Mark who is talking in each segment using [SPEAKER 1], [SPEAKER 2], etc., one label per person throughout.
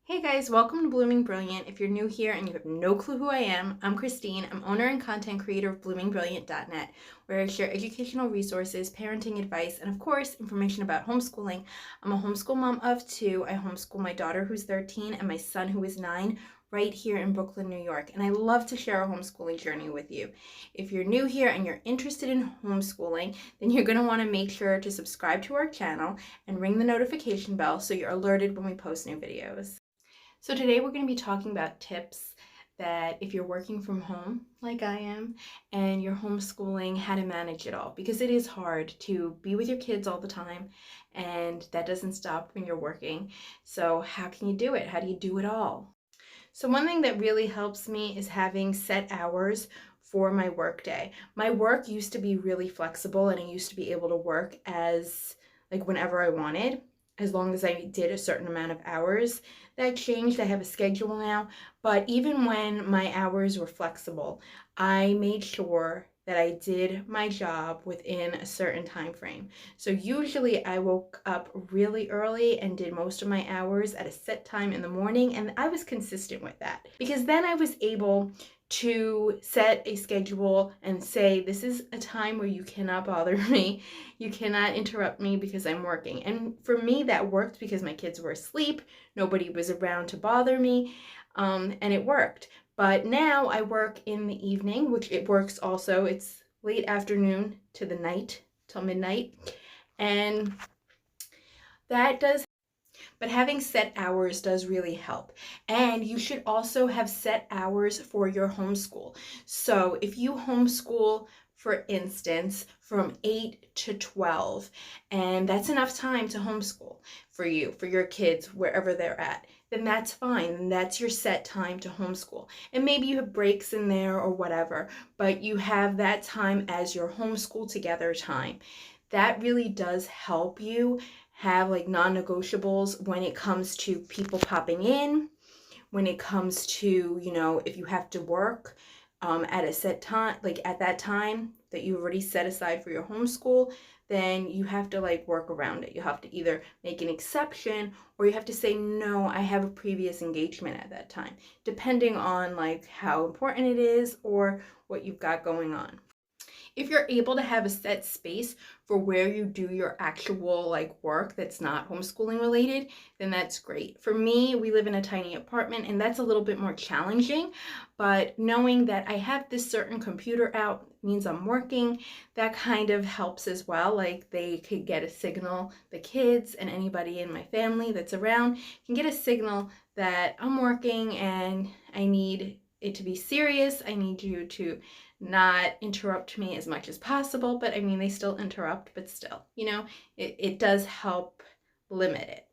[SPEAKER 1] Hey guys, welcome to Blooming Brilliant. If you're new here and you have no clue who I am, I'm Christine. I'm owner and content creator of bloomingbrilliant.net, where I share educational resources, parenting advice, and of course, information about homeschooling. I'm a homeschool mom of two. I homeschool my daughter who's 13 and my son who is 9 right here in Brooklyn, New York. And I love to share a homeschooling journey with you. If you're new here and you're interested in homeschooling, then you're going to want to make sure to subscribe to our channel and ring the notification bell so you're alerted when we post new videos. So today we're going to be talking about tips that if you're working from home like I am and you're homeschooling, how to manage it all, because it is hard to be with your kids all the time and that doesn't stop when you're working. So how can you do it? How do you do it all? So one thing that really helps me is having set hours for my work day. My work used to be really flexible and I used to be able to work as like whenever I wanted, as long as I did a certain amount of hours. That changed. I have a schedule now, but even when my hours were flexible, I made sure that I did my job within a certain time frame. So usually I woke up really early and did most of my hours at a set time in the morning, and I was consistent with that because then I was able to set a schedule and say, this is a time where you cannot bother me. You cannot interrupt me because I'm working. And for me, that worked because my kids were asleep. Nobody was around to bother me, and it worked. But now I work in the evening, which it works also. It's late afternoon to the night, till midnight. And that does, but having set hours does really help. And you should also have set hours for your homeschool. So if you homeschool, for instance, from 8 to 12, and that's enough time to homeschool for you, for your kids, wherever they're at, then that's fine. And that's your set time to homeschool. And maybe you have breaks in there or whatever, but you have that time as your homeschool together time. That really does help you have like non-negotiables when it comes to people popping in, when it comes to, if you have to work at a set time, like at that time that you already set aside for your homeschool, then you have to like work around it. You have to either make an exception or you have to say, no, I have a previous engagement at that time, depending on like how important it is or what you've got going on. If you're able to have a set space for where you do your actual like work that's not homeschooling related, then that's great. For me, we live in a tiny apartment and that's a little bit more challenging, but knowing that I have this certain computer out means I'm working, that kind of helps as well. Like they could get a signal, the kids and anybody in my family that's around can get a signal that I'm working and I need it to be serious. I need you to not interrupt me as much as possible, but I mean, they still interrupt, but still, it does help limit it.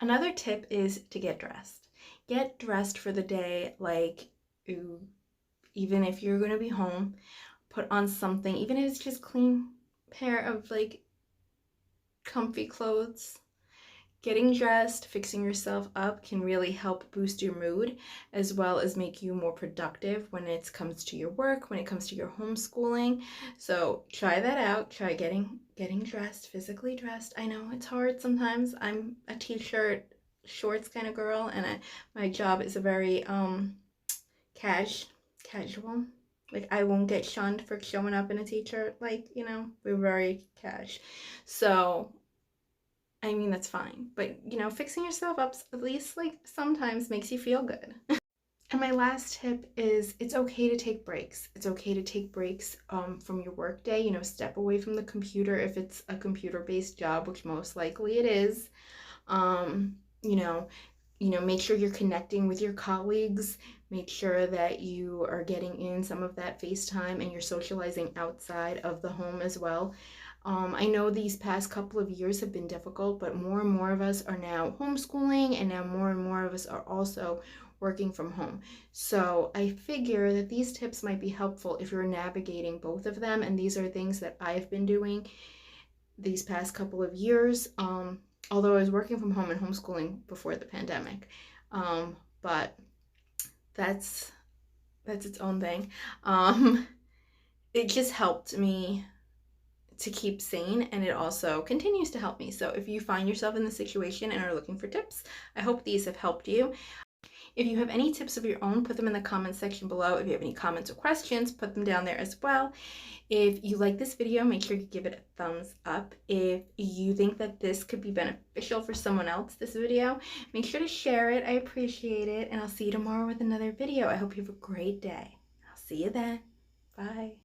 [SPEAKER 1] Another tip is to get dressed. Get dressed for the day, like even if you're going to be home, put on something, even if it's just clean pair of like comfy clothes. Getting dressed, fixing yourself up can really help boost your mood as well as make you more productive when it comes to your work, when it comes to your homeschooling. So try that out. Try getting dressed, physically dressed. I know it's hard sometimes. I'm a t-shirt, shorts kind of girl, and my job is a very casual. Like I won't get shunned for showing up in a t-shirt. Like, we're very cash. So I mean, that's fine, but fixing yourself up at least like sometimes makes you feel good. And my last tip is it's okay to take breaks. It's okay to take breaks from your work day, step away from the computer if it's a computer-based job, which most likely it is. You know, make sure you're connecting with your colleagues. Make sure that you are getting in some of that FaceTime and you're socializing outside of the home as well. I know these past couple of years have been difficult, but more and more of us are now homeschooling and now more and more of us are also working from home. So I figure that these tips might be helpful if you're navigating both of them. And these are things that I've been doing these past couple of years. Although I was working from home and homeschooling before the pandemic. But that's its own thing. It just helped me to keep sane, and it also continues to help me. So if you find yourself in this situation and are looking for tips, I hope these have helped you. If you have any tips of your own, put them in the comments section below. If you have any comments or questions, put them down there as well. If you like this video, make sure you give it a thumbs up. If you think that this could be beneficial for someone else, this video, make sure to share it. I appreciate it, and I'll see you tomorrow with another video. I hope you have a great day. I'll see you then. Bye.